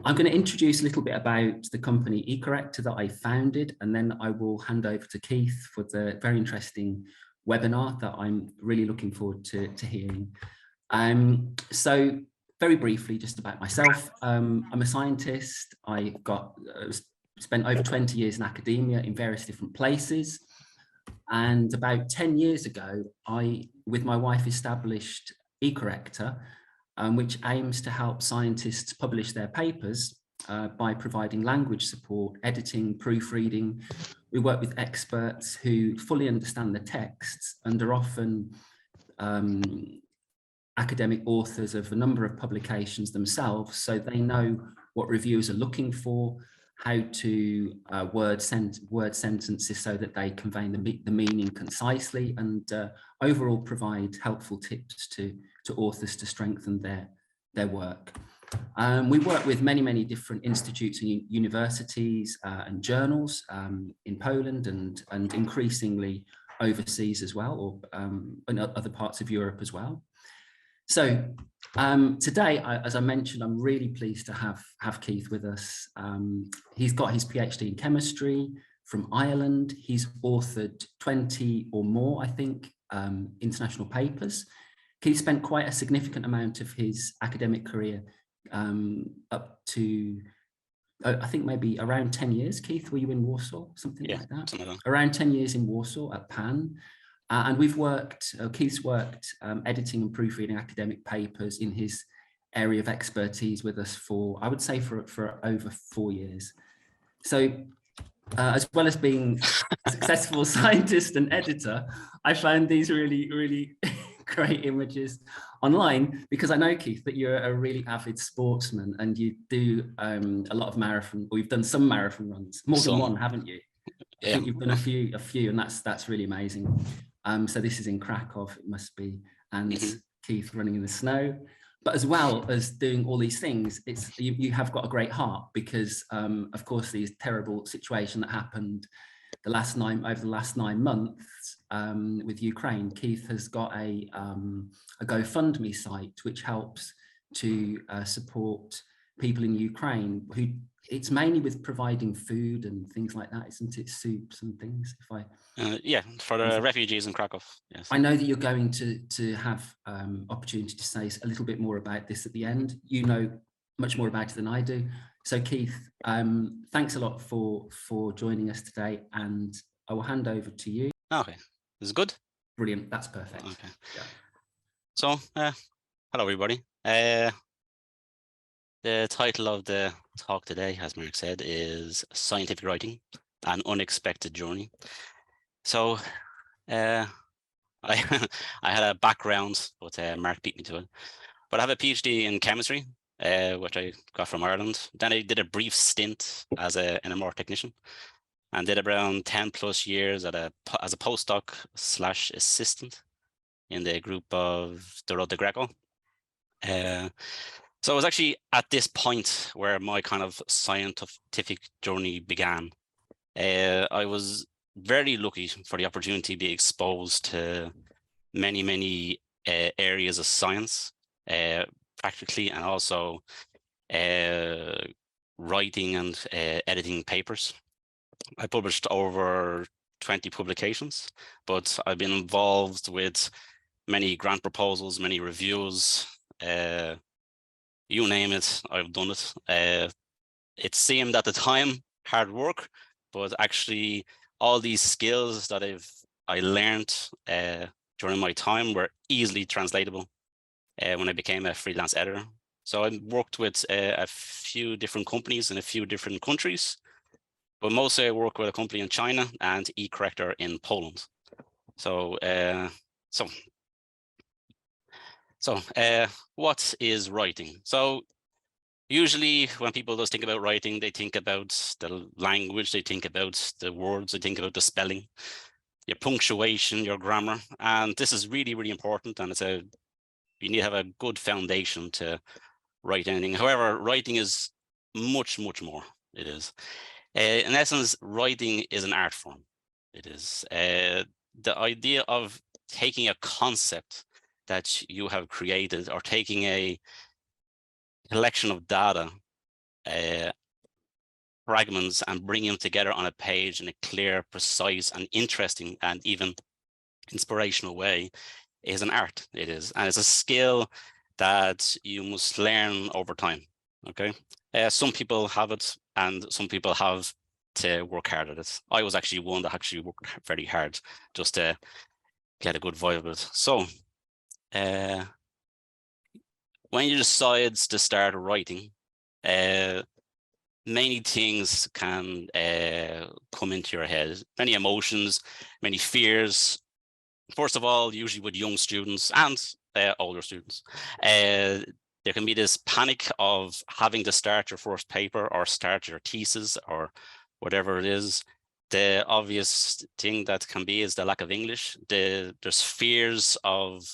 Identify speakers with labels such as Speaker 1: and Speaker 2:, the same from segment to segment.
Speaker 1: I'm going to introduce a little bit about the company eCORRECTOR that I founded, and then I will hand over to Keith for the very interesting webinar that I'm really looking forward to hearing. So very briefly, just about myself, I'm a scientist. I spent over 20 years in academia in various different places. And about 10 years ago, I, with my wife, established eCORRECTOR, which aims to help scientists publish their papers by providing language support, editing, proofreading. We work with experts who fully understand the texts and are often academic authors of a number of publications themselves, so they know what reviewers are looking for, how to word sentences so that they convey the meaning concisely, and overall provide helpful tips to authors to strengthen their work. We work with many different institutes and universities and journals in Poland and increasingly overseas as well, or in other parts of Europe as well. So today, as I mentioned, I'm really pleased to have Keith with us. He's got his PhD in chemistry from Ireland. He's authored 20 or more, I think, international papers. Keith spent quite a significant amount of his academic career up to, I think maybe around 10 years. Keith, were you in Warsaw? Something like that? Something like that. Around 10 years in Warsaw at Pan. And we've worked, Keith's worked editing and proofreading academic papers in his area of expertise with us for, I would say, for over 4 years. So as well as being a successful scientist and editor, I found these really great images online, because I know, Keith, that you're a really avid sportsman and you do a lot of marathon, or you've done some marathon runs, more than one, haven't you? Yeah. I think you've done a few, and that's really amazing. So this is in Krakow, it must be, and Keith running in the snow. But as well as doing all these things, it's you have got a great heart, because of course these terrible situation that happened over the last 9 months with Ukraine. Keith has got a GoFundMe site which helps to support people in Ukraine who. It's mainly with providing food and things like that, isn't it? Soups and things.
Speaker 2: Yeah, for the refugees in Krakow. Yes.
Speaker 1: I know that you're going to have opportunity to say a little bit more about this at the end. You know much more about it than I do. So Keith, thanks a lot for joining us today, and I will hand over to you.
Speaker 2: Okay, this is good.
Speaker 1: Brilliant. That's perfect.
Speaker 2: Okay. Yeah. So, hello everybody. The title of the talk today, as Mark said, is Scientific Writing, An Unexpected Journey. So I had a background, but Mark beat me to it. But I have a PhD in chemistry, which I got from Ireland. Then I did a brief stint as an NMR technician, and did around 10+ years as a postdoc / assistant in the group of Dorota Greco. So it was actually at this point where my kind of scientific journey began. I was very lucky for the opportunity to be exposed to many areas of science, practically, and also writing and editing papers. I published over 20 publications, but I've been involved with many grant proposals, many reviews, you name it, I've done it. It seemed at the time hard work, but actually all these skills that I learned during my time were easily translatable when I became a freelance editor. So I worked with a few different companies in a few different countries, but mostly I work with a company in China and eCORRECTOR in Poland. So what is writing? So usually when people just think about writing, they think about the language, they think about the words, they think about the spelling, your punctuation, your grammar. And this is really important, and you need to have a good foundation to write anything. However, writing is much more. It is. In essence, writing is an art form. It is. The idea of taking a concept that you have created, or taking a collection of data fragments and bringing them together on a page in a clear, precise, and interesting, and even inspirational way is an art. It is, and it's a skill that you must learn over time. Okay, some people have it, and some people have to work hard at it. I was actually one that actually worked very hard just to get a good vibe of it. So, when you decide to start writing, many things can come into your head, many emotions, many fears. First of all, usually with young students and older students, there can be this panic of having to start your first paper or start your thesis or whatever it is. The obvious thing that can be is the lack of English. There's fears of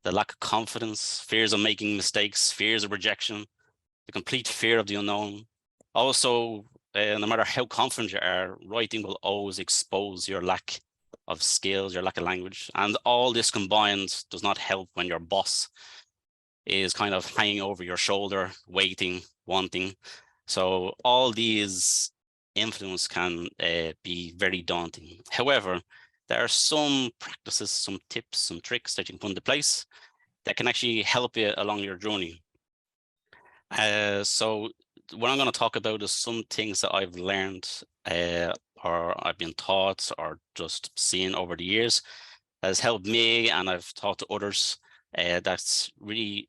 Speaker 2: the lack of confidence, fears of making mistakes, fears of rejection, the complete fear of the unknown. Also, no matter how confident you are, writing will always expose your lack of skills, your lack of language. And all this combined does not help when your boss is kind of hanging over your shoulder, waiting, wanting. So all these influence can be very daunting. However, there are some practices, some tips, some tricks that you can put into place that can actually help you along your journey. So what I'm going to talk about is some things that I've learned or I've been taught or just seen over the years that has helped me, and I've taught to others that's really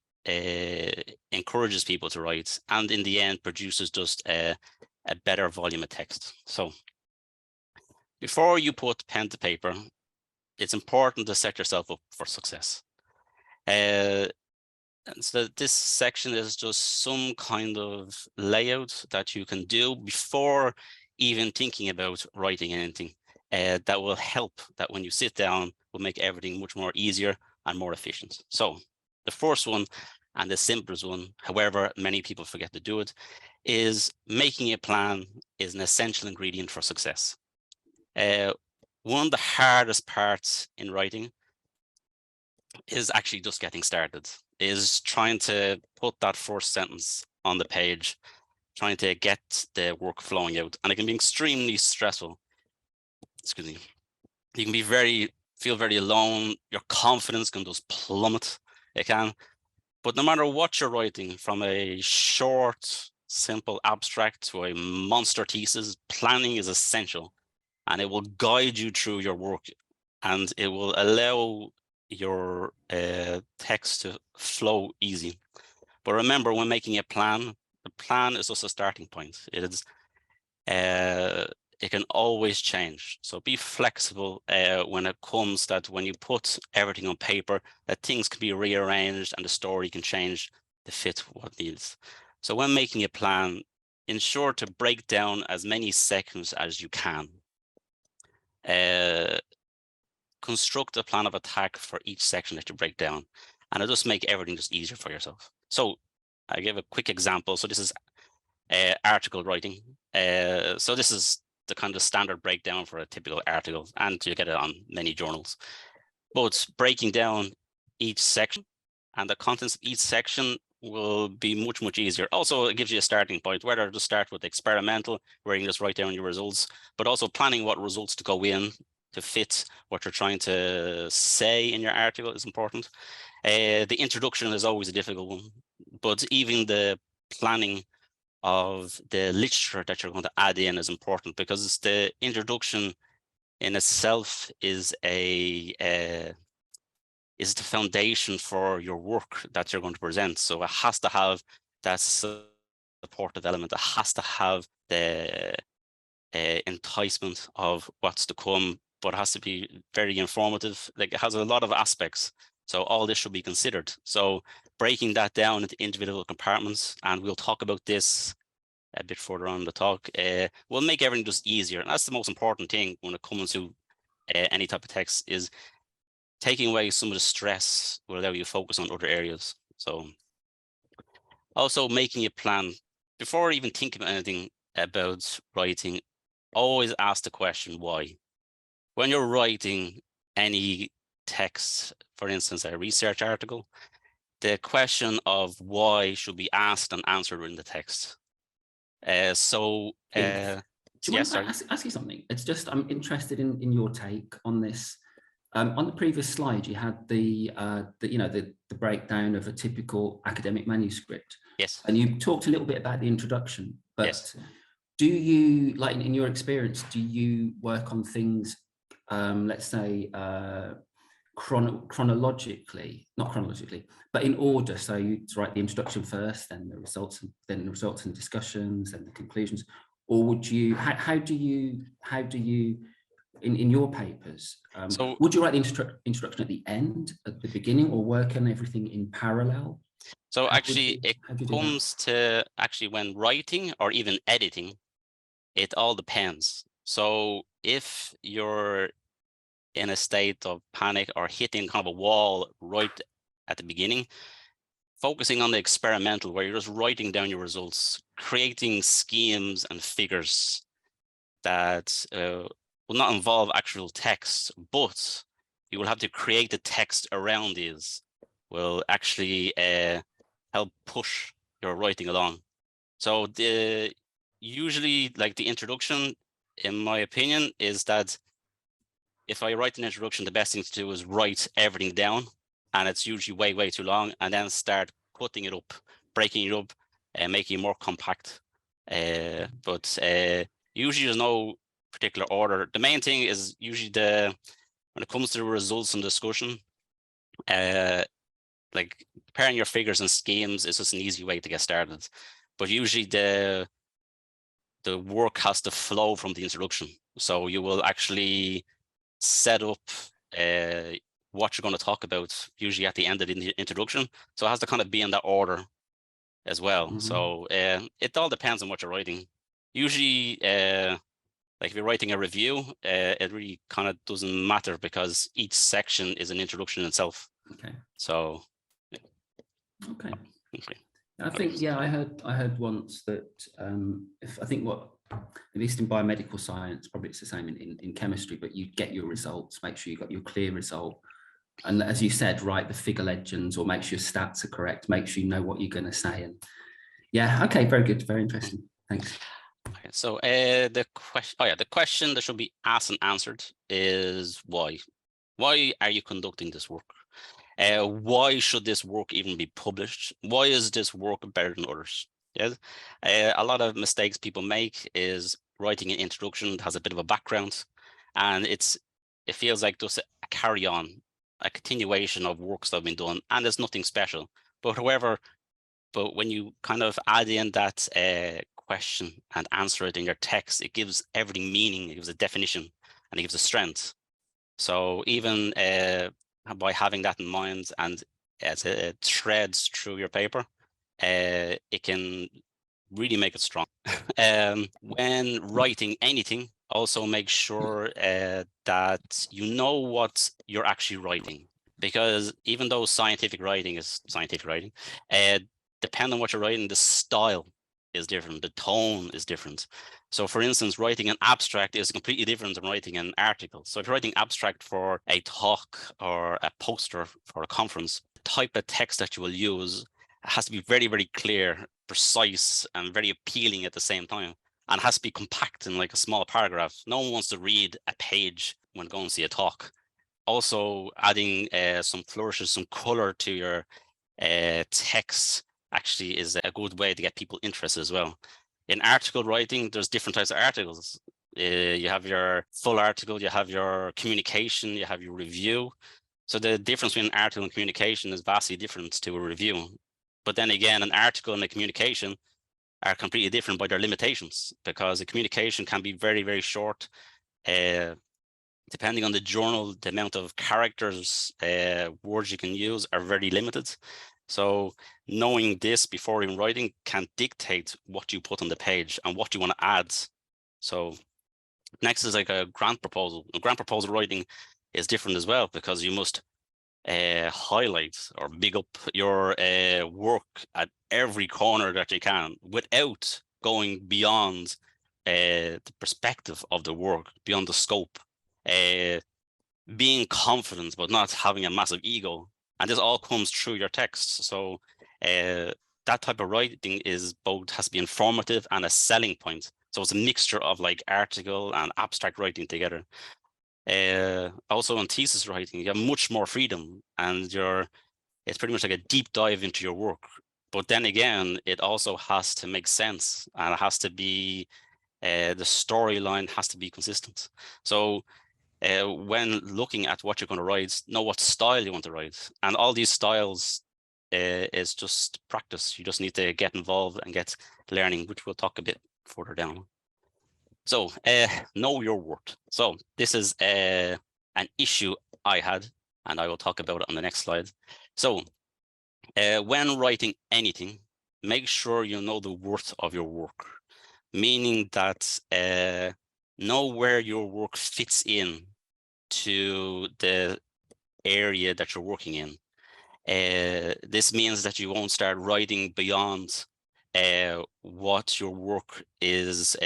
Speaker 2: encourages people to write, and in the end produces just a better volume of text. So before you put pen to paper, it's important to set yourself up for success. And so this section is just some kind of layout that you can do before even thinking about writing anything that will help, that when you sit down will make everything much more easier and more efficient. So the first one, and the simplest one, however many people forget to do it, is making a plan is an essential ingredient for success. One of the hardest parts in writing is actually just getting started, is trying to put that first sentence on the page, trying to get the work flowing out. And it can be extremely stressful. Excuse me. You can be feel very alone. Your confidence can just plummet. It can. But no matter what you're writing, from a short, simple abstract to a monster thesis, planning is essential. And it will guide you through your work, and it will allow your text to flow easy. But remember, when making a plan, the plan is just a starting point. It can always change. So be flexible when it comes that when you put everything on paper, that things can be rearranged and the story can change to fit what needs. So when making a plan, ensure to break down as many sections as you can. Construct a plan of attack for each section that you break down, and it'll just make everything just easier for yourself. So I give a quick example. So this is article writing. So this is the kind of standard breakdown for a typical article, and you get it on many journals. But breaking down each section and the contents of each section will be much, much easier. Also, it gives you a starting point, whether to start with experimental, where you can just write down your results, but also planning what results to go in to fit what you're trying to say in your article is important. The introduction is always a difficult one, but even the planning of the literature that you're going to add in is important, because the introduction in itself is the foundation for your work that you're going to present. So it has to have that supportive element. It has to have the enticement of what's to come, but it has to be very informative. Like, it has a lot of aspects. So all this should be considered. So breaking that down into individual compartments, and we'll talk about this a bit further on in the talk, will make everything just easier. And that's the most important thing when it comes to any type of text, is taking away some of the stress will allow you to focus on other areas. So also making a plan. Before even thinking about anything about writing, always ask the question, why? When you're writing any text, for instance, a research article, the question of why should be asked and answered in the text. So
Speaker 1: do you mind if I ask you something? It's just, I'm interested in your take on this. On the previous slide, you had the breakdown of a typical academic manuscript.
Speaker 2: Yes.
Speaker 1: And you talked a little bit about the introduction, but
Speaker 2: Yes.
Speaker 1: do you, like in your experience, do you work on things, let's say, chronologically, not chronologically, but in order? So you write the introduction first, then the results, and discussions, and the conclusions, or would you? How do you? In your papers,
Speaker 2: So
Speaker 1: would you write the introduction at the end, at the beginning, or work on everything in parallel?
Speaker 2: So
Speaker 1: How
Speaker 2: actually, it comes to actually when writing or even editing, it all depends. So if you're in a state of panic or hitting kind of a wall right at the beginning, focusing on the experimental, where you're just writing down your results, creating schemes and figures that will not involve actual text, but you will have to create the text around these, will actually help push your writing along. So usually, like the introduction, in my opinion, is that if I write an introduction, the best thing to do is write everything down, and it's usually way too long, and then start cutting it up, breaking it up, and making it more compact. But usually there's no particular order. The main thing is usually when it comes to the results and discussion, like preparing your figures and schemes is just an easy way to get started. But usually the work has to flow from the introduction. So you will actually set up what you're going to talk about usually at the end of the introduction. So it has to kind of be in that order as well. Mm-hmm. So it all depends on what you're writing. Usually, like if you're writing a review, it really kind of doesn't matter because each section is an introduction in itself.
Speaker 1: Okay.
Speaker 2: So.
Speaker 1: Okay. I think, yeah, I heard once that I think at least in biomedical science, probably it's the same in chemistry, but you get your results, make sure you got your clear result. And as you said, write the figure legends or make sure your stats are correct, make sure you know what you're going to say. And yeah, okay, very good, very interesting. Thanks.
Speaker 2: Okay, so the question that should be asked and answered is why? Why are you conducting this work? Why should this work even be published? Why is this work better than others? Yes, a lot of mistakes people make is writing an introduction that has a bit of a background, and it feels like just a carry on, a continuation of works that have been done, and there's nothing special. But when you kind of add in that question and answer it in your text, it gives everything meaning, it gives a definition, and it gives a strength. So even by having that in mind, and as it threads through your paper, it can really make it strong. When writing anything, also make sure that you know what you're actually writing, because even though scientific writing is scientific writing, depending on what you're writing, the style is different, the tone is different. So for instance, writing an abstract is completely different than writing an article. So if you're writing abstract for a talk or a poster for a conference, the type of text that you will use has to be very clear, precise, and very appealing at the same time. And it has to be compact in like a small paragraph. No one wants to read a page when going to see a talk. Also adding some flourishes, some color to your text actually is a good way to get people interested as well. In article writing, there's different types of articles. You have your full article, you have your communication, you have your review. So the difference between an article and communication is vastly different to a review. But then again, an article and a communication are completely different by their limitations, because a communication can be very short. Depending on the journal, the amount of characters, words you can use are very limited. So knowing this before even writing can dictate what you put on the page and what you want to add. So next is like a grant proposal. A grant proposal writing is different as well, because you must highlight or big up your work at every corner that you can without going beyond the perspective of the work, beyond the scope. Being confident but not having a massive ego, and this all comes through your text. So that type of writing is both has to be informative and a selling point. So it's a mixture of like article and abstract writing together. Also on thesis writing, you have much more freedom, and it's pretty much like a deep dive into your work. But then again, it also has to make sense, and it has to be the storyline has to be consistent. So when looking at what you're going to write, know what style you want to write, and all these styles is just practice. You just need to get involved and get learning, which we'll talk a bit further down. So know your worth. So this is an issue I had, and I will talk about it on the next slide. So when writing anything, make sure you know the worth of your work, meaning that know where your work fits in to the area that you're working in. This means that you won't start writing beyond what your work is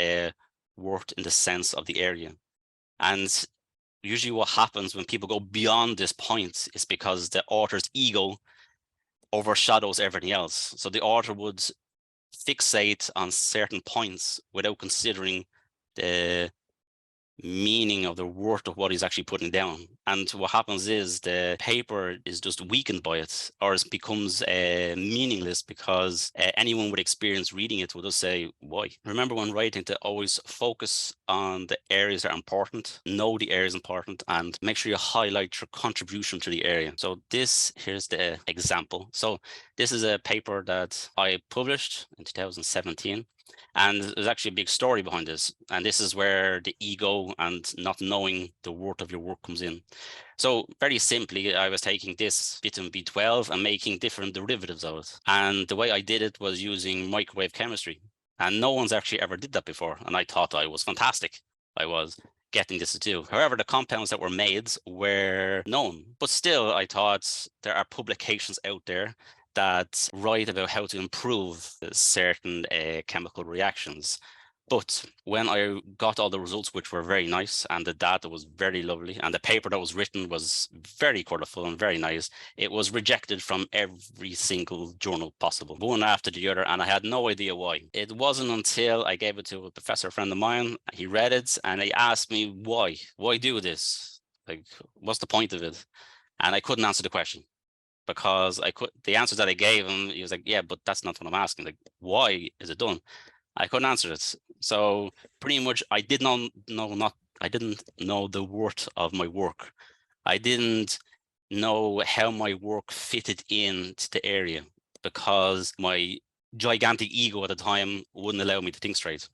Speaker 2: worth in the sense of the area. And usually what happens when people go beyond this point is because the author's ego overshadows everything else. So the author would fixate on certain points without considering the meaning of the worth of what he's actually putting down. And what happens is the paper is just weakened by it, or it becomes meaningless, because anyone with experience reading it will just say, why? Remember when writing to always focus on the areas that are important, know the areas important, and make sure you highlight your contribution to the area. So here's the example. So this is a paper that I published in 2017. And there's actually a big story behind this. And this is where the ego and not knowing the worth of your work comes in. So very simply, I was taking this vitamin B12 and making different derivatives of it. And the way I did it was using microwave chemistry. And no one's actually ever did that before. And I thought I was fantastic. I was getting this to do. However, the compounds that were made were known. But still, I thought there are publications out there that write about how to improve certain chemical reactions. But when I got all the results, which were very nice, and the data was very lovely, and the paper that was written was very colorful and very nice, it was rejected from every single journal possible, one after the other, and I had no idea why. It wasn't until I gave it to a professor friend of mine, he read it, and he asked me, why? Why do this? Like, what's the point of it? And I couldn't answer the question, because the answers that I gave him, he was like, yeah, but that's not what I'm asking. Like, why is it done? I couldn't answer it. So pretty much I didn't know the worth of my work. I didn't know how my work fitted into the area, because my gigantic ego at the time wouldn't allow me to think straight.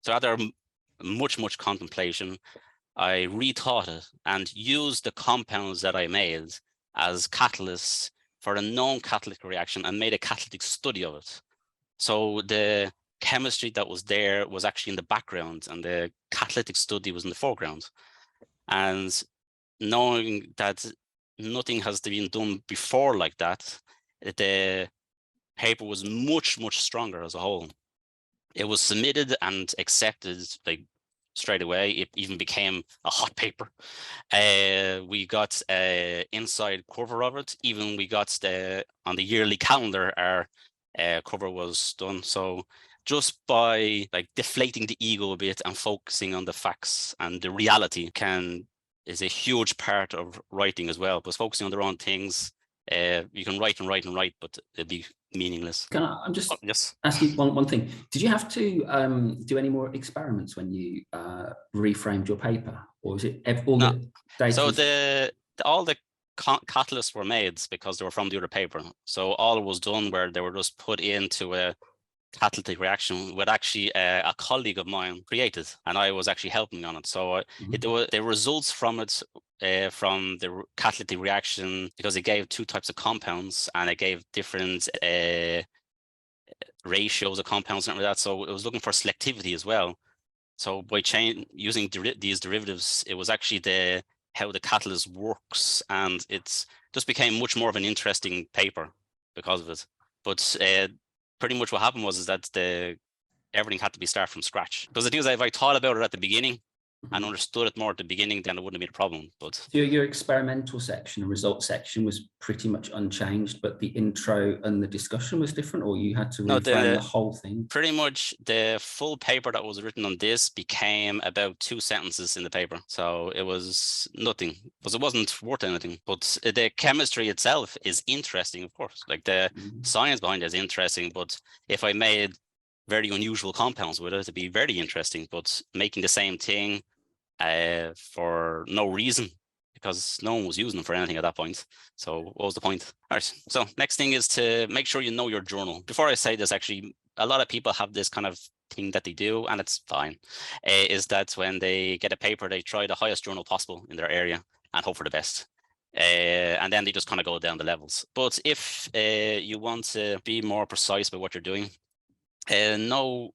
Speaker 2: So after much contemplation, I rethought it and used the compounds that I made as catalysts for a known catalytic reaction and made a catalytic study of it. So the chemistry that was there was actually in the background, and the catalytic study was in the foreground. And knowing that nothing has been done before like that, the paper was much stronger as a whole. It was submitted and accepted like straight away. It even became a hot paper. We got inside cover of it. Even we got on the yearly calendar, our cover was done. So just by like deflating the ego a bit and focusing on the facts and the reality is a huge part of writing as well. But focusing on the wrong things, you can write and write, but it'd be meaningless.
Speaker 1: I'm just asking one thing. Did you have to do any more experiments when you reframed your paper, or is it all the data?
Speaker 2: So all the catalysts were made because they were from the other paper. So all was done where they were just put into a catalytic reaction with actually a colleague of mine created, and I was actually helping on it. So the results from it, from the catalytic reaction, because it gave two types of compounds and it gave different ratios of compounds and like that. So it was looking for selectivity as well. So by using these derivatives, it was actually how the catalyst works, and it's just became much more of an interesting paper because of it. But pretty much what happened was that everything had to be started from scratch. Because the thing is, if I thought about it at the beginning, and understood it more at the beginning, then it wouldn't have been a problem. But
Speaker 1: so your experimental section and results section was pretty much unchanged, but the intro and the discussion was different, or you had to reframe the whole thing?
Speaker 2: Pretty much the full paper that was written on this became about 2 sentences in the paper. So it was nothing, because it wasn't worth anything. But the chemistry itself is interesting, of course. Like the science behind it is interesting, but if I made very unusual compounds with it, it'd be very interesting. But making the same thing for no reason, because no one was using them for anything at that point. So what was the point? All right, so next thing is to make sure you know your journal. Before I say this, actually, a lot of people have this kind of thing that they do, and it's fine, is that when they get a paper, they try the highest journal possible in their area and hope for the best. And then they just kind of go down the levels. But if you want to be more precise about what you're doing, know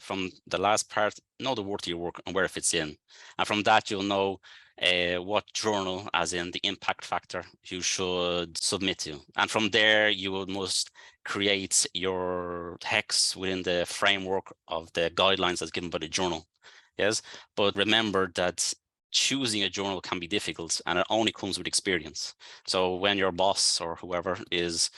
Speaker 2: from the last part, know the worth of your work and where it fits in. And from that, you'll know what journal, as in the impact factor, you should submit to. And from there, you will must create your text within the framework of the guidelines that's given by the journal. Yes, but remember that choosing a journal can be difficult, and it only comes with experience. So when your boss or whoever is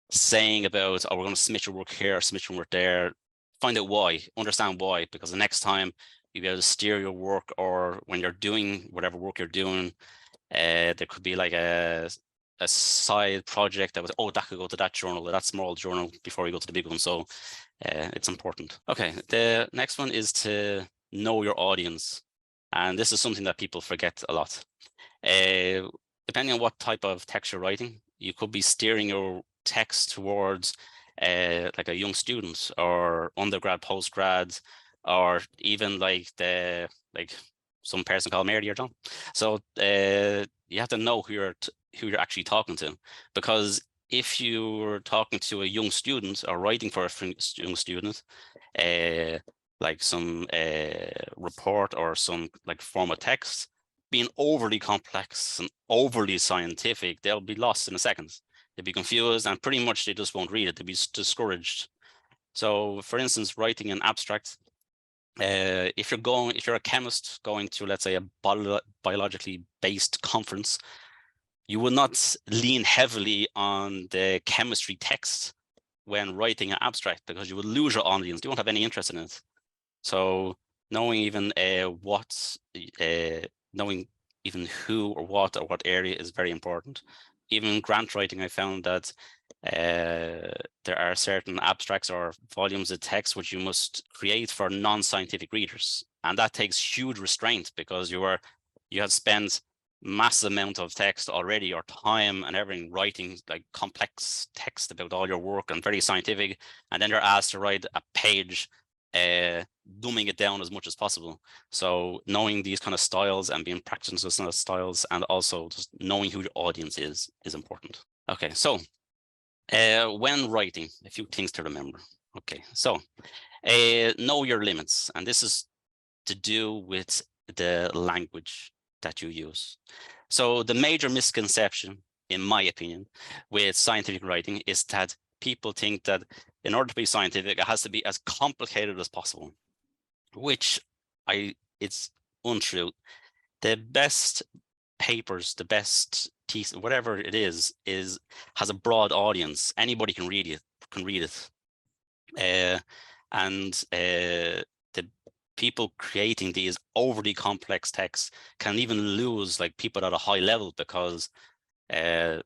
Speaker 2: saying about, oh, we're going to submit your work here or submit your work there, find out why, understand why, because the next time you'll be able to steer your work, or when you're doing whatever work you're doing, there could be like a side project that was, oh, that could go to that journal or that small journal before you go to the big one. So it's important. Okay, the next one is to know your audience. And this is something that people forget a lot. Depending on what type of text you're writing, you could be steering your text towards like a young student or undergrad, postgrad, or even like some person called Mary or John. So you have to know who you're actually talking to, because if you're talking to a young student or writing for a young student, like some report or some like form of text, being overly complex and overly scientific, they'll be lost in a second. They'll be confused, and pretty much they just won't read it. They'll be discouraged. So for instance, writing an abstract, if you're a chemist going to, let's say, a biologically based conference, you will not lean heavily on the chemistry text when writing an abstract, because you will lose your audience. You won't have any interest in it. So knowing even knowing even who or what area is very important. Even grant writing, I found that there are certain abstracts or volumes of text which you must create for non-scientific readers, and that takes huge restraint, because you have spent massive amount of text already, or time and everything, writing like complex text about all your work and very scientific, and then you're asked to write a page dumbing it down as much as possible. So knowing these kind of styles and being practicing those kind of styles, and also just knowing who your audience is important. Okay, so when writing, a few things to remember. Okay, so know your limits, and this is to do with the language that you use. So the major misconception, in my opinion, with scientific writing is that people think that in order to be scientific, it has to be as complicated as possible, which it's untrue. The best papers, the best thesis, whatever it is has a broad audience. Anybody can read it. The people creating these overly complex texts can even lose like people at a high level, because no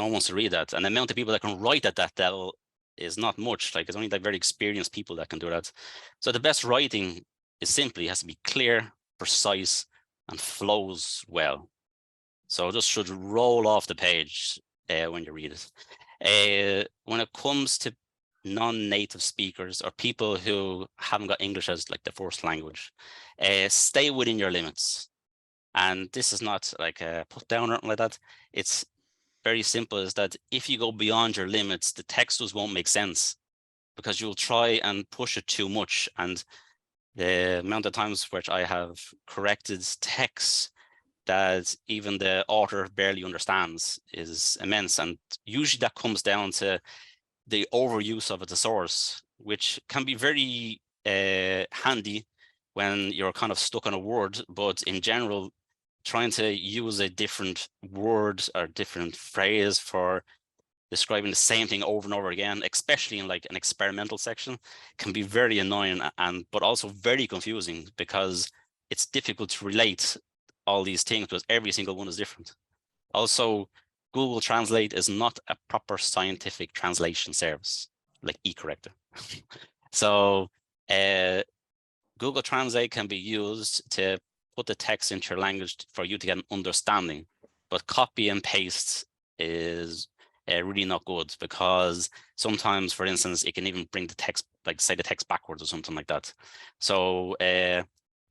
Speaker 2: one wants to read that. And the amount of people that can write at that level is not much. Like, it's only like very experienced people that can do that. So the best writing is simply has to be clear, precise, and flows well. So it just should roll off the page when you read it. When it comes to non-native speakers or people who haven't got English as like the first language, stay within your limits. And this is not like a put down or anything like that. It's very simple, is that if you go beyond your limits, the text just won't make sense, because you'll try and push it too much. And the amount of times which I have corrected texts that even the author barely understands is immense. And usually that comes down to the overuse of a thesaurus, which can be very handy when you're kind of stuck on a word, but in general, trying to use a different word or different phrase for describing the same thing over and over again, especially in like an experimental section, can be very annoying but also very confusing, because it's difficult to relate all these things because every single one is different. Also, Google Translate is not a proper scientific translation service like eCORRECTOR. So Google Translate can be used to put the text into your language for you to get an understanding, but copy and paste is really not good, because sometimes, for instance, it can even bring the text, like say the text backwards or something like that. So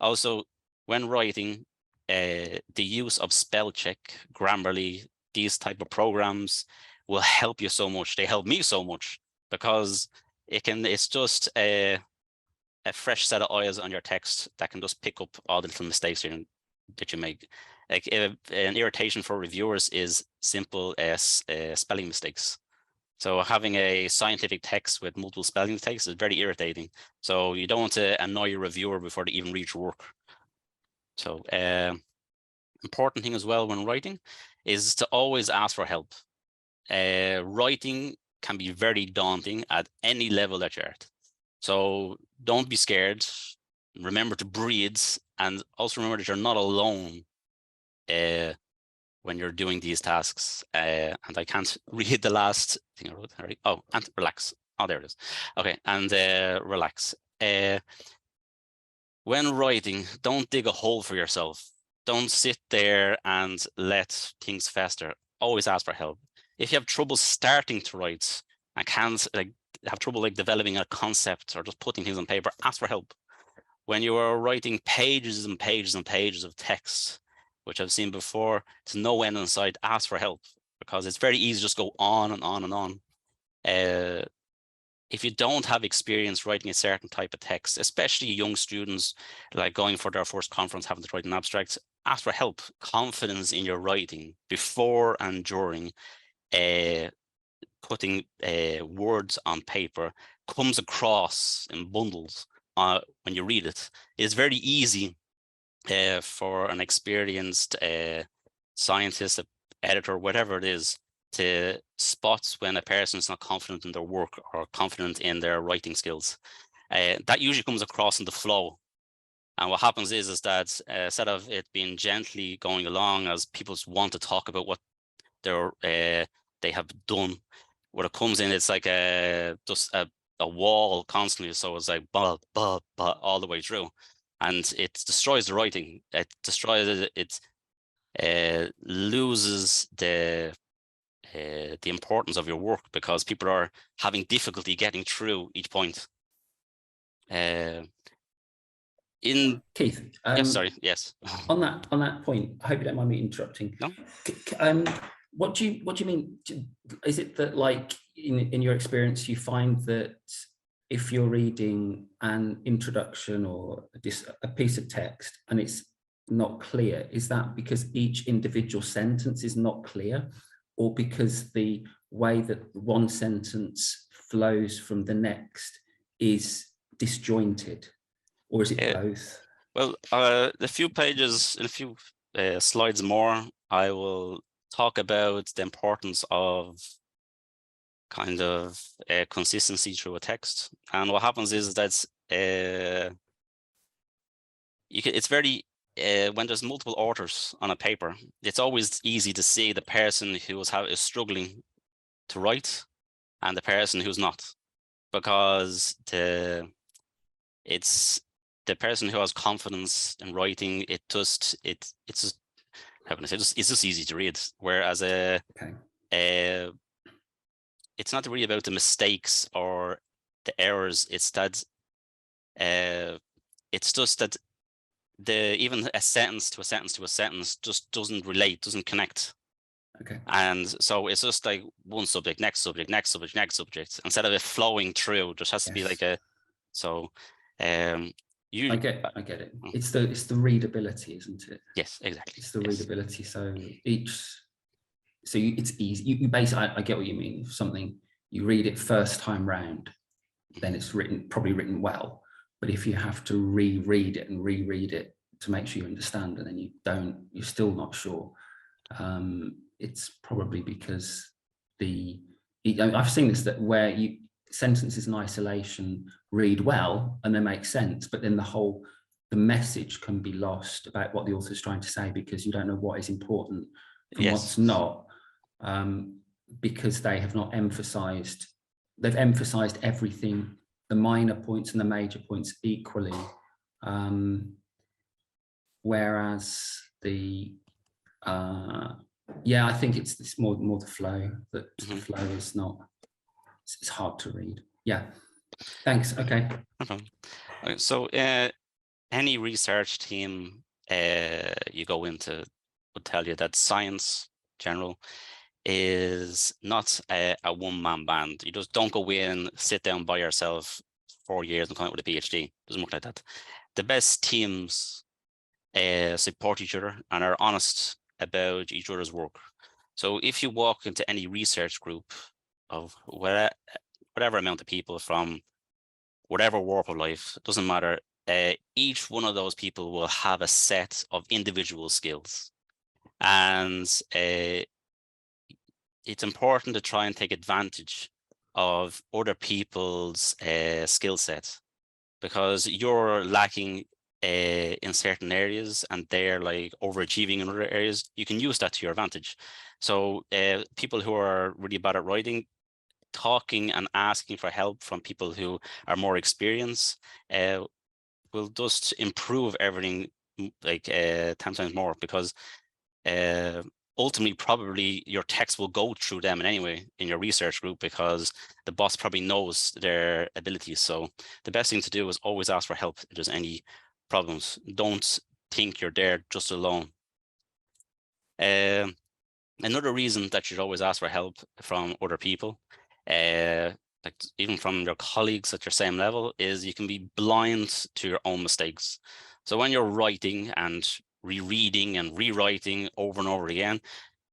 Speaker 2: also when writing, the use of spell check, Grammarly, these type of programs will help you so much. They help me so much, because it's just a fresh set of eyes on your text that can just pick up all the little mistakes that you make. Like an irritation for reviewers is simple spelling mistakes. So having a scientific text with multiple spelling mistakes is very irritating. So you don't want to annoy your reviewer before they even read your work. So important thing as well when writing is to always ask for help. Writing can be very daunting at any level that you're at. So don't be scared. Remember to breathe, and also remember that you're not alone when you're doing these tasks. And I can't read the last thing I wrote. Oh, and relax. Oh, there it is. Okay, and relax. When writing, don't dig a hole for yourself. Don't sit there and let things fester. Always ask for help. If you have trouble starting to write and can't have trouble like developing a concept or just putting things on paper, ask for help. When you are writing pages and pages and pages of text, which I've seen before, there's no end in sight, ask for help, because it's very easy to just go on and on and on. If you don't have experience writing a certain type of text, especially young students like going for their first conference, having to write an abstract, ask for help. Confidence in your writing before and during putting words on paper comes across in bundles when you read it. It's very easy for an experienced scientist, editor, whatever it is, to spot when a person is not confident in their work or confident in their writing skills. That usually comes across in the flow. And what happens is that instead of it being gently going along as people want to talk about what they have done, what it comes in, it's like just a wall constantly. So it's like bah, bah, bah, all the way through. And it destroys the writing. It destroys it. It loses the importance of your work, because people are having difficulty getting through each point.
Speaker 1: Keith,
Speaker 2: yes, sorry, yes.
Speaker 1: on that point, I hope you don't mind me interrupting.
Speaker 2: No.
Speaker 1: What do you mean? Is it that, like, in your experience, you find that if you're reading an introduction or a piece of text and it's not clear, is that because each individual sentence is not clear, or because the way that one sentence flows from the next is disjointed, or is it both?
Speaker 2: Well, a few pages, in a few slides more, I will talk about the importance of kind of consistency through a text. And what happens is that it's very, when there's multiple authors on a paper, it's always easy to see the person who is struggling to write and the person who's not, because it's the person who has confidence in writing. It's just how can I say, it's just easy to read. Whereas it's not really about the mistakes or the errors. It's that it's just that even a sentence to a sentence to a sentence just doesn't relate, doesn't connect.
Speaker 1: Okay.
Speaker 2: And so it's just like one subject, next subject, next subject, next subject, instead of it flowing through. There has to be like a, so
Speaker 1: I get it. It's the readability, isn't it?
Speaker 2: Yes, exactly.
Speaker 1: It's the readability. So it's easy. You basically, I get what you mean. If something, you read it first time round, then it's probably written well. But if you have to reread it and reread it to make sure you understand, and then you're still not sure, it's probably because I've seen this, that where sentences in isolation read well and they make sense, but then the message can be lost about what the author's trying to say, because you don't know what is important from what's not, because they have not emphasized, they've emphasized everything, the minor points and the major points equally, whereas I think it's more the flow, that the flow is not, it's hard to read. Yeah, thanks. Okay.
Speaker 2: Okay. So any research team you go into would tell you that science general is not a one-man band. You just don't go in, sit down by yourself 4 years and come out with a PhD. It doesn't work like that. The best teams support each other and are honest about each other's work. So if you walk into any research group of whatever amount of people from whatever walk of life, it doesn't matter, each one of those people will have a set of individual skills. And it's important to try and take advantage of other people's skill set, because you're lacking in certain areas and they're like overachieving in other areas. You can use that to your advantage. So people who are really bad at writing, talking and asking for help from people who are more experienced will just improve everything like 10 times more, because ultimately probably your text will go through them in any way in your research group, because the boss probably knows their abilities. So the best thing to do is always ask for help if there's any problems. Don't think you're there just alone. Another reason that you should always ask for help from other people, like even from your colleagues at your same level, is you can be blind to your own mistakes. So when you're writing and rereading and rewriting over and over again,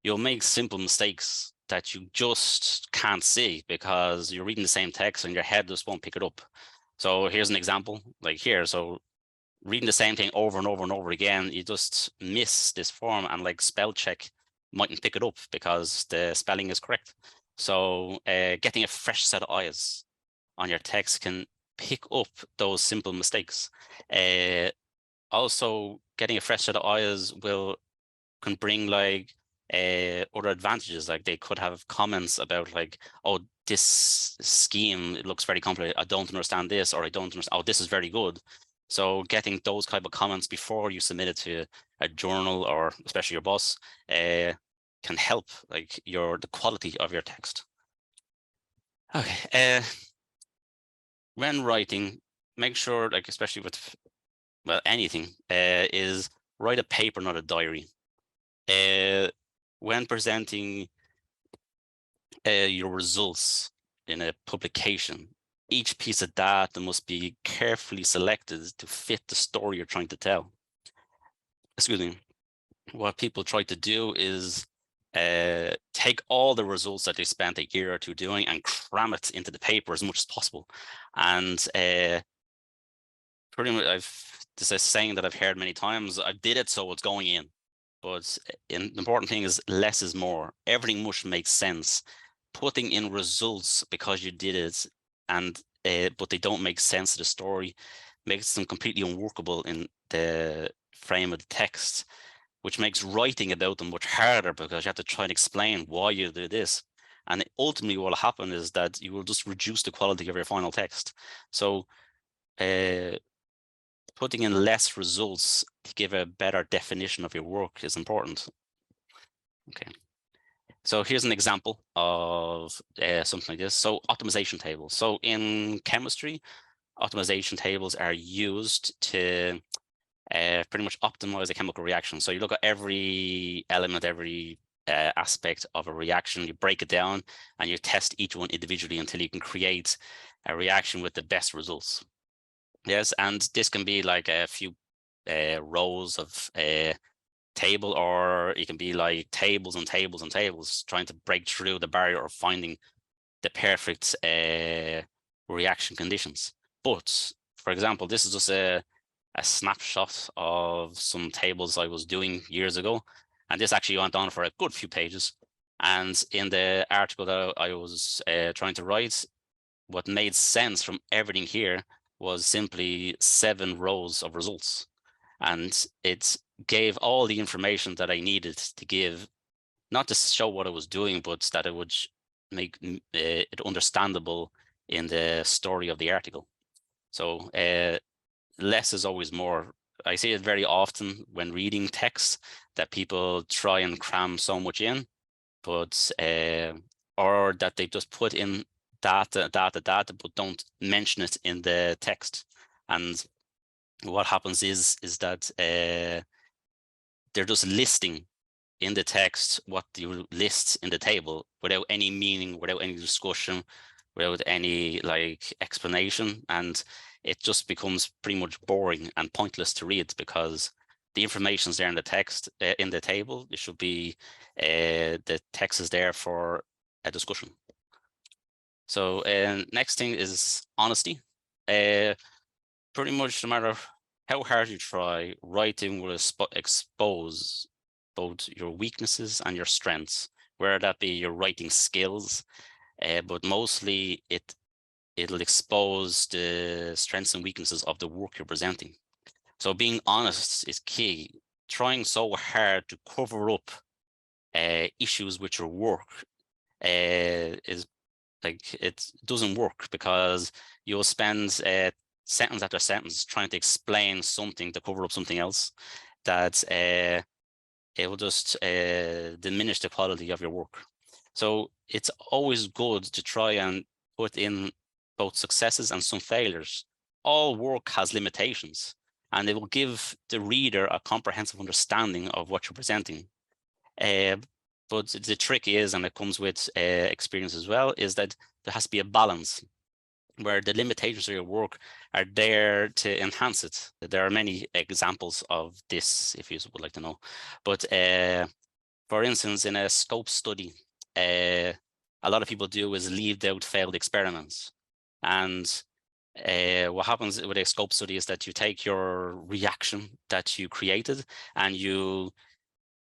Speaker 2: you'll make simple mistakes that you just can't see because you're reading the same text and your head just won't pick it up. So here's an example, like here. So reading the same thing over and over and over again, you just miss this form, and like spell check mightn't pick it up because the spelling is correct. So getting a fresh set of eyes on your text can pick up those simple mistakes. Also, getting a fresh set of eyes can bring like other advantages. Like they could have comments about like, oh, this scheme, it looks very complicated, I don't understand this, or I don't understand, oh, this is very good. So getting those type of comments before you submit it to a journal, or especially your boss, can help like the quality of your text. Okay, when writing, make sure, like especially with, well, anything, is write a paper, not a diary. When presenting your results in a publication, each piece of data must be carefully selected to fit the story you're trying to tell. Excuse me. What people try to do is take all the results that they spent a year or two doing and cram it into the paper as much as possible. And pretty much, this is a saying that I've heard many times, I did it so it's going in. But the important thing is less is more. Everything must make sense. Putting in results because you did it, and but they don't make sense to the story, makes them completely unworkable in the frame of the text, which makes writing about them much harder because you have to try and explain why you did this. And ultimately what will happen is that you will just reduce the quality of your final text. So putting in less results to give a better definition of your work is important. Okay. So here's an example of something like this. So optimization tables. So in chemistry, optimization tables are used to pretty much optimize a chemical reaction. So you look at every element, every aspect of a reaction, you break it down and you test each one individually until you can create a reaction with the best results. Yes, and this can be like a few rows of table, or it can be like tables and tables and tables, trying to break through the barrier of finding the perfect reaction conditions. But For example, this is just a snapshot of some tables I was doing years ago. And this actually went on for a good few pages. And in the article that I was trying to write, what made sense from everything here was simply 7 rows of results. And it gave all the information that I needed to give, not to show what I was doing, but that it would make it understandable in the story of the article. So less is always more. I see it very often when reading text that people try and cram so much in, but or that they just put in data, but don't mention it in the text. And what happens is that they're just listing in the text what you list in the table without any meaning, without any discussion, without any like explanation, and it just becomes pretty much boring and pointless to read because the information is there in the text in the table. It should be the text is there for a discussion. So next thing is honesty. Pretty much no matter how hard you try, writing will expose both your weaknesses and your strengths, whether that be your writing skills, but mostly it'll expose the strengths and weaknesses of the work you're presenting. So being honest is key. Trying so hard to cover up issues with your work is like, it doesn't work because you'll spend sentence after sentence trying to explain something to cover up something else that it will just diminish the quality of your work. So it's always good to try and put in both successes and some failures. All work has limitations, and it will give the reader a comprehensive understanding of what you're presenting. But the trick is, and it comes with experience as well, is that there has to be a balance where the limitations of your work are there to enhance it. There are many examples of this, if you would like to know. But for instance, in a scope study, a lot of people do is leave out failed experiments. And what happens with a scope study is that you take your reaction that you created and you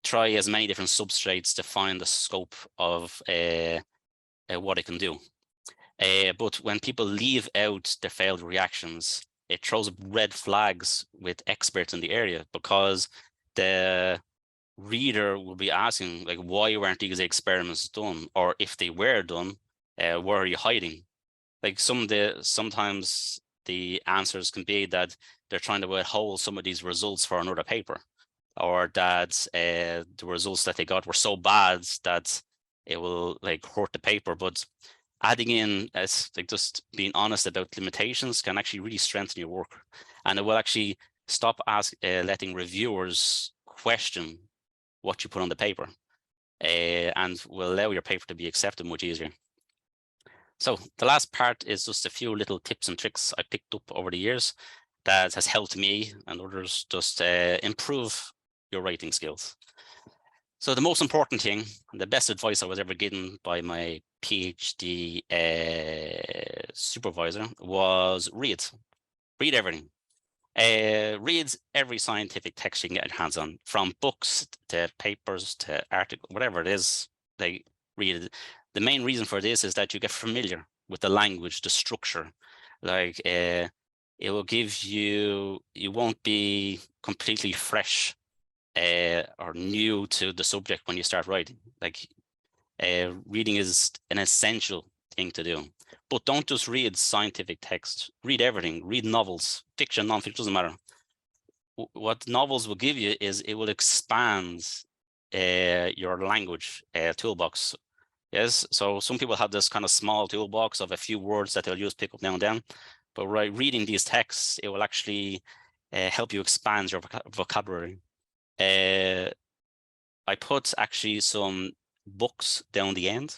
Speaker 2: try as many different substrates to find the scope of what it can do. But when people leave out the failed reactions, it throws up red flags with experts in the area, because the reader will be asking, like, why weren't these experiments done? Or if they were done, where are you hiding? Like sometimes the answers can be that they're trying to withhold some of these results for another paper, or that the results that they got were so bad that it will like hurt the paper. But adding in as like just being honest about limitations can actually really strengthen your work, and it will actually stop letting reviewers question what you put on the paper, and will allow your paper to be accepted much easier. So the last part is just a few little tips and tricks I picked up over the years that has helped me and others just improve your writing skills. So the most important thing, the best advice I was ever given by my PhD supervisor was read everything. Read every scientific text you can get your hands on, from books to papers to articles, whatever it is, they read it. The main reason for this is that you get familiar with the language, the structure. Like it will give you, you won't be completely fresh or new to the subject when you start writing. Like reading is an essential thing to do. But don't just read scientific text. Read everything. Read novels, fiction, non-fiction, doesn't matter. What novels will give you is it will expand your language toolbox. Yes, so some people have this kind of small toolbox of a few words that they'll use, pick up now and then. But reading these texts, it will actually help you expand your vocabulary. I put actually some books down the end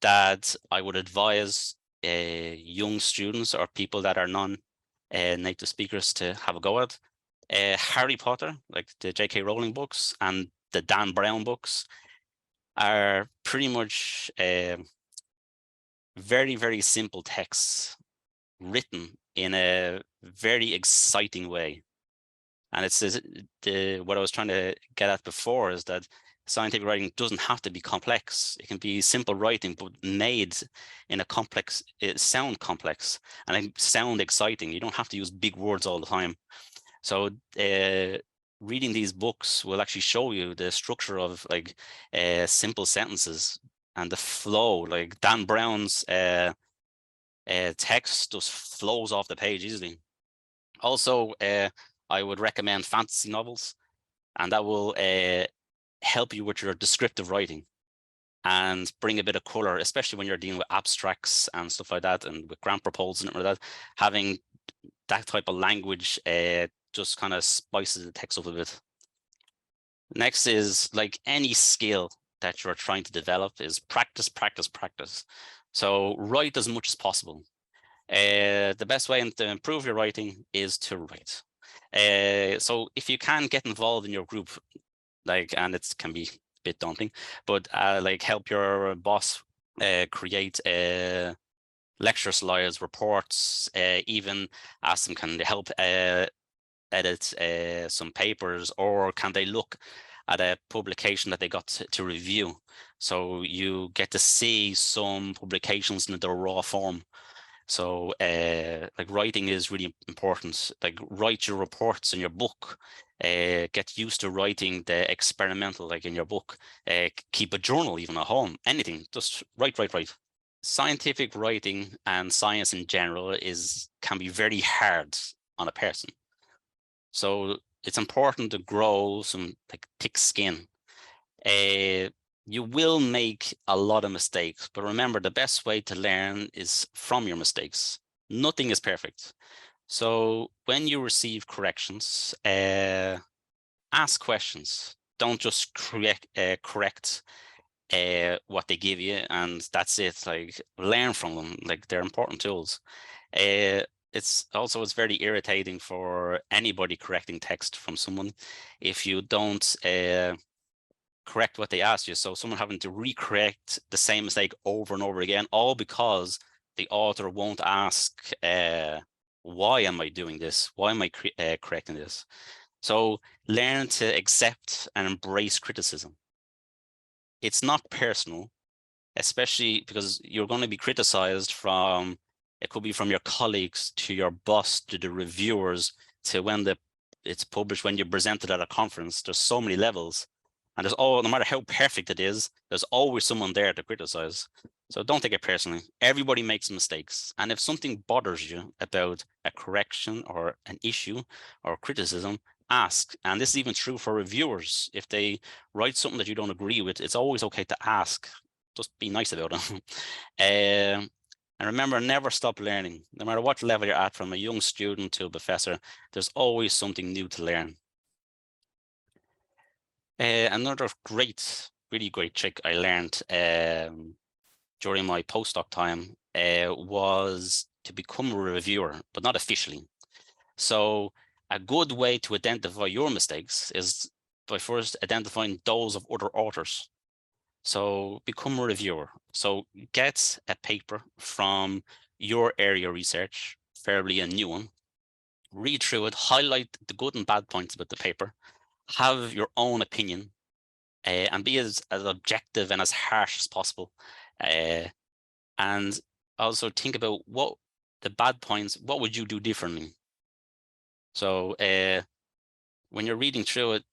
Speaker 2: that I would advise young students or people that are non-native speakers to have a go at. Harry Potter, like the J.K. Rowling books, and the Dan Brown books are pretty much very, very simple texts written in a very exciting way. And it's what I was trying to get at before is that scientific writing doesn't have to be complex. It can be simple writing, but made in a complex, sound complex and sound exciting. You don't have to use big words all the time. So reading these books will actually show you the structure of like simple sentences and the flow. Like Dan Brown's text just flows off the page easily. Also, I would recommend fantasy novels, and that will help you with your descriptive writing and bring a bit of color, especially when you're dealing with abstracts and stuff like that, and with grant proposals and like that. Having that type of language just kind of spices the text up a bit. Next is, like any skill that you're trying to develop, is practice, practice, practice. So write as much as possible. The best way to improve your writing is to write. So if you can get involved in your group, like, and it can be a bit daunting, but like help your boss create lecture slides, reports, even ask them, can they help edit some papers, or can they look at a publication that they got to review? So you get to see some publications in their raw form. So like writing is really important. Like write your reports in your book. Get used to writing the experimental, like in your book. Keep a journal even at home. Anything, just write, write, write. Scientific writing and science in general can be very hard on a person. So it's important to grow some like thick skin. You will make a lot of mistakes, but remember, the best way to learn is from your mistakes. Nothing is perfect. So when you receive corrections, ask questions. Don't just correct what they give you and that's it. Like, learn from them. Like, they're important tools. It's very irritating for anybody correcting text from someone if you don't correct what they asked you. So someone having to recorrect the same mistake over and over again, all because the author won't ask, why am I doing this? Why am I correcting this? So learn to accept and embrace criticism. It's not personal, especially because you're going to be criticized from, it could be from your colleagues to your boss to the reviewers to when it's published, when you present it at a conference. There's so many levels. And no matter how perfect it is, there's always someone there to criticize. So don't take it personally. Everybody makes mistakes. And if something bothers you about a correction or an issue or criticism, ask. And this is even true for reviewers. If they write something that you don't agree with, it's always okay to ask. Just be nice about it. And remember, never stop learning. No matter what level you're at, from a young student to a professor, there's always something new to learn. Another really great trick I learned during my postdoc time was to become a reviewer, but not officially. So a good way to identify your mistakes is by first identifying those of other authors. So become a reviewer. So get a paper from your area research, fairly a new one, read through it, highlight the good and bad points about the paper, have your own opinion, and be as objective and as harsh as possible. And also think about what the bad points, what would you do differently? So when you're reading through it,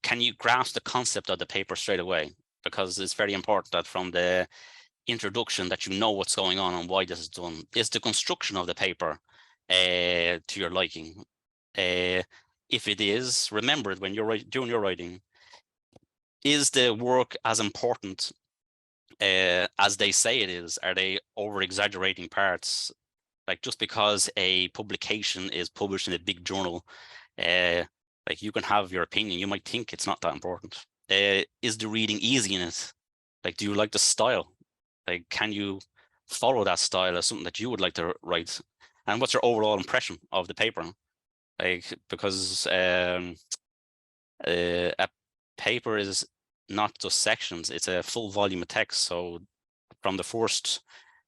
Speaker 2: can you grasp the concept of the paper straight away? Because it's very important that from the introduction that you know what's going on and why this is done. Is the construction of the paper to your liking? If it is, remember when you're doing your writing, is the work as important as they say it is? Are they over exaggerating parts? Like, just because a publication is published in a big journal, like, you can have your opinion. You might think it's not that important. Is the reading easy in it? Like, do you like the style? Like, can you follow that style as something that you would like to write? And what's your overall impression of the paper? Like, because a paper is not just sections, it's a full volume of text. So from the first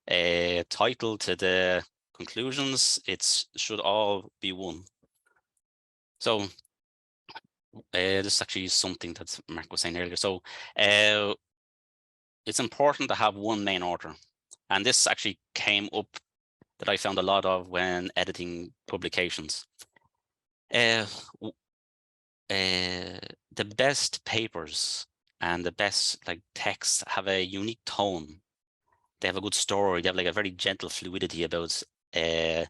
Speaker 2: title to the conclusions, it should all be one. So this is actually something that Mark was saying earlier. So it's important to have one main author. And this actually came up that I found a lot of when editing publications. The best papers and the best like texts have a unique tone. They have a good story. They have like a very gentle fluidity about the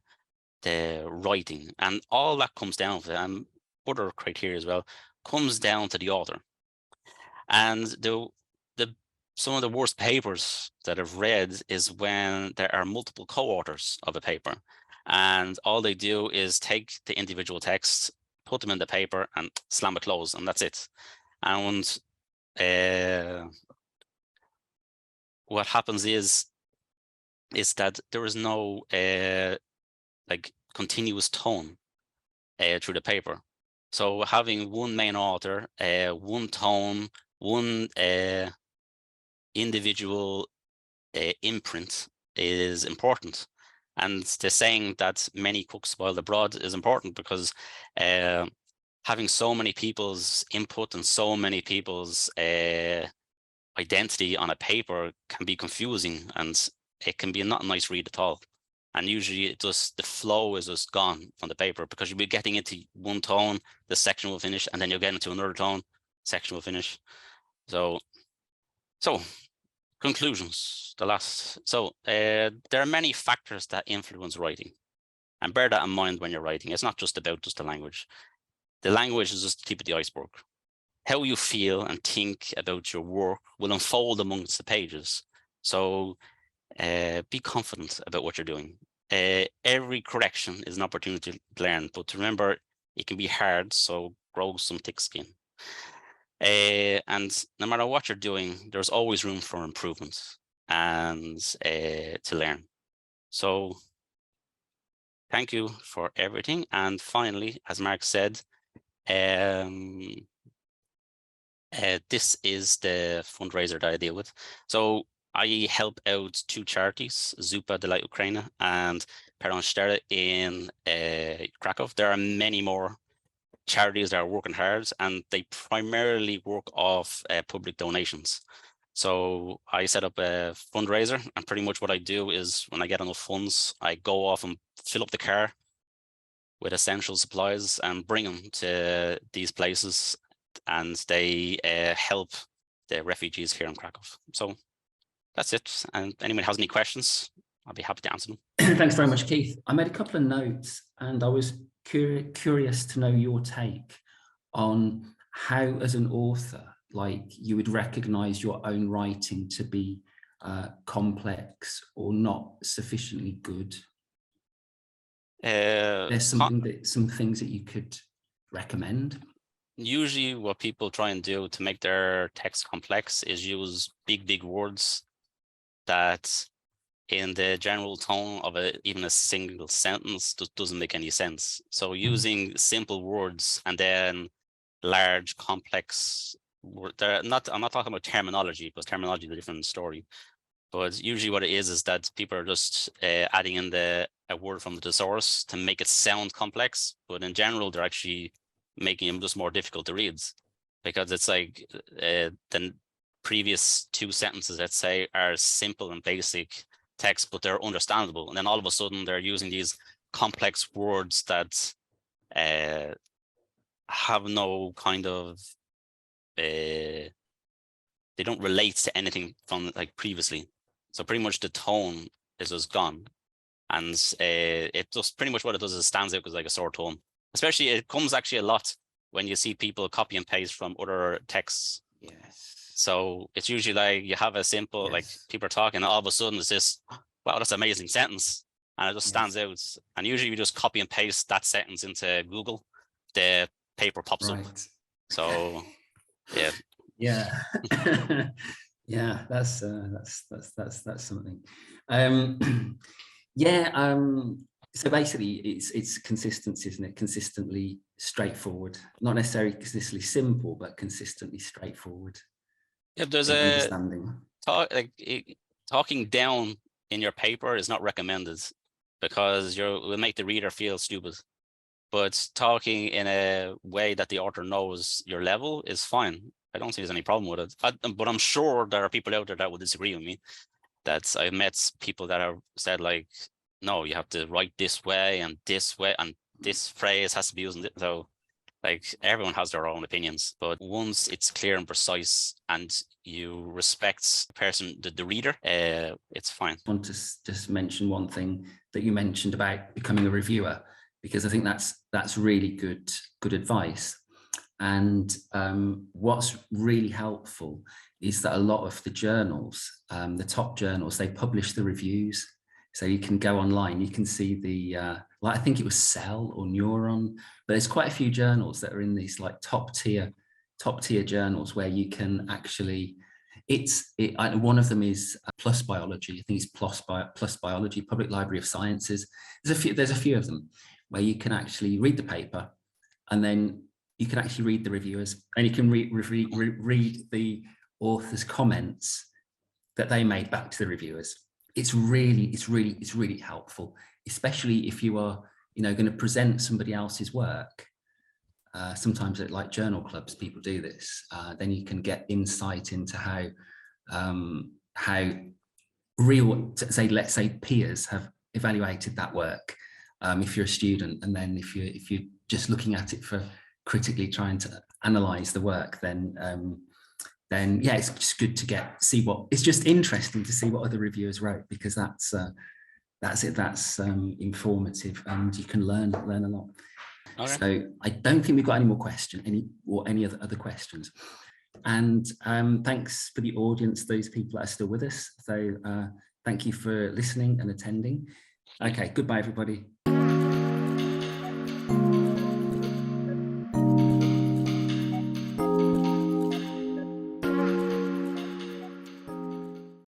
Speaker 2: writing, and all that comes down to, and other criteria as well, comes down to the author. And some of the worst papers that I've read is when there are multiple co-authors of a paper, and all they do is take the individual texts, put them in the paper, and slam it close, and that's it. And what happens is that there is no like continuous tone through the paper. So having one main author, one tone, one individual imprint is important. And the saying that many cooks spoil the broth is important, because having so many people's input and so many people's identity on a paper can be confusing, and it can be not a nice read at all. And usually it just, the flow is just gone from the paper, because you'll be getting into one tone, the section will finish, and then you'll get into another tone, section will finish. So conclusions, the last. So there are many factors that influence writing, and bear that in mind when you're writing. It's not just about just the language. The language is just the tip of the iceberg. How you feel and think about your work will unfold amongst the pages. So be confident about what you're doing. Every correction is an opportunity to learn, but remember, it can be hard, so grow some thick skin. And no matter what you're doing, there's always room for improvement and to learn. So thank you for everything. And finally, as Mark said, this is the fundraiser that I deal with. So I help out two charities, Zupa Dla Ukraina and Perron in Krakow. There are many more charities that are working hard, and they primarily work off public donations. So I set up a fundraiser, and pretty much what I do is when I get enough funds, I go off and fill up the car with essential supplies and bring them to these places, and they help the refugees here in Krakow. So that's it. And anyone has any questions, I'll be happy to answer them.
Speaker 1: Thanks very much, Keith. I made a couple of notes, and I was curious to know your take on how, as an author, like you would recognize your own writing to be complex or not sufficiently good. There's some things that you could recommend.
Speaker 2: Usually what people try and do to make their text complex is use big words that in the general tone of even a single sentence doesn't make any sense. So using simple words and then large complex words, I'm not talking about terminology, because terminology is a different story. But usually what it is that people are just adding in a word from the thesaurus to make it sound complex, but in general they're actually making them just more difficult to read, because it's like the previous two sentences, let's say, are simple and basic text, but they're understandable, and then all of a sudden they're using these complex words that have no kind of they don't relate to anything from like previously. So pretty much the tone is just gone, and it just pretty much what it does is it stands out as like a sore tone. Especially it comes actually a lot when you see people copy and paste from other texts.
Speaker 1: Yes.
Speaker 2: So it's usually like you have a simple, like people are talking, and all of a sudden it's this, wow, that's an amazing sentence. And it just stands out. And usually you just copy and paste that sentence into Google, the paper pops up. So yeah.
Speaker 1: Yeah. Yeah, that's something. So basically it's consistency, isn't it? Consistently straightforward, not necessarily consistently simple, but consistently straightforward.
Speaker 2: If there's a talking down in your paper is not recommended, because will make the reader feel stupid. But talking in a way that the author knows your level is fine. I don't see there's any problem with it. But I'm sure there are people out there that will disagree with me. That I've met people that have said like, no, you have to write this way, and this phrase has to be used. So like everyone has their own opinions, but once it's clear and precise and you respect the person, the reader, it's fine.
Speaker 1: I want to just mention one thing that you mentioned about becoming a reviewer, because I think that's really good advice. And what's really helpful is that a lot of the journals, the top journals, they publish the reviews. So you can go online, you can see the, like I think it was Cell or Neuron, but there's quite a few journals that are in these like top tier journals where you can actually, one of them is Plus Biology. I think it's Plus Biology, Public Library of Sciences. There's a few of them where you can actually read the paper, and then you can actually read the reviewers, and you can read the author's comments that they made back to the reviewers. It's really helpful, especially if you are, going to present somebody else's work. Sometimes at like journal clubs, people do this. Then you can get insight into how real, let's say peers have evaluated that work. If you're a student, and then if you're just looking at it for critically trying to analyze the work, then yeah, it's just good to it's just interesting to see what other reviewers wrote, because that's informative, and you can learn a lot. Okay. So I don't think we've got any more questions, any other questions. And thanks for the audience, those people that are still with us. So thank you for listening and attending. Okay, goodbye everybody.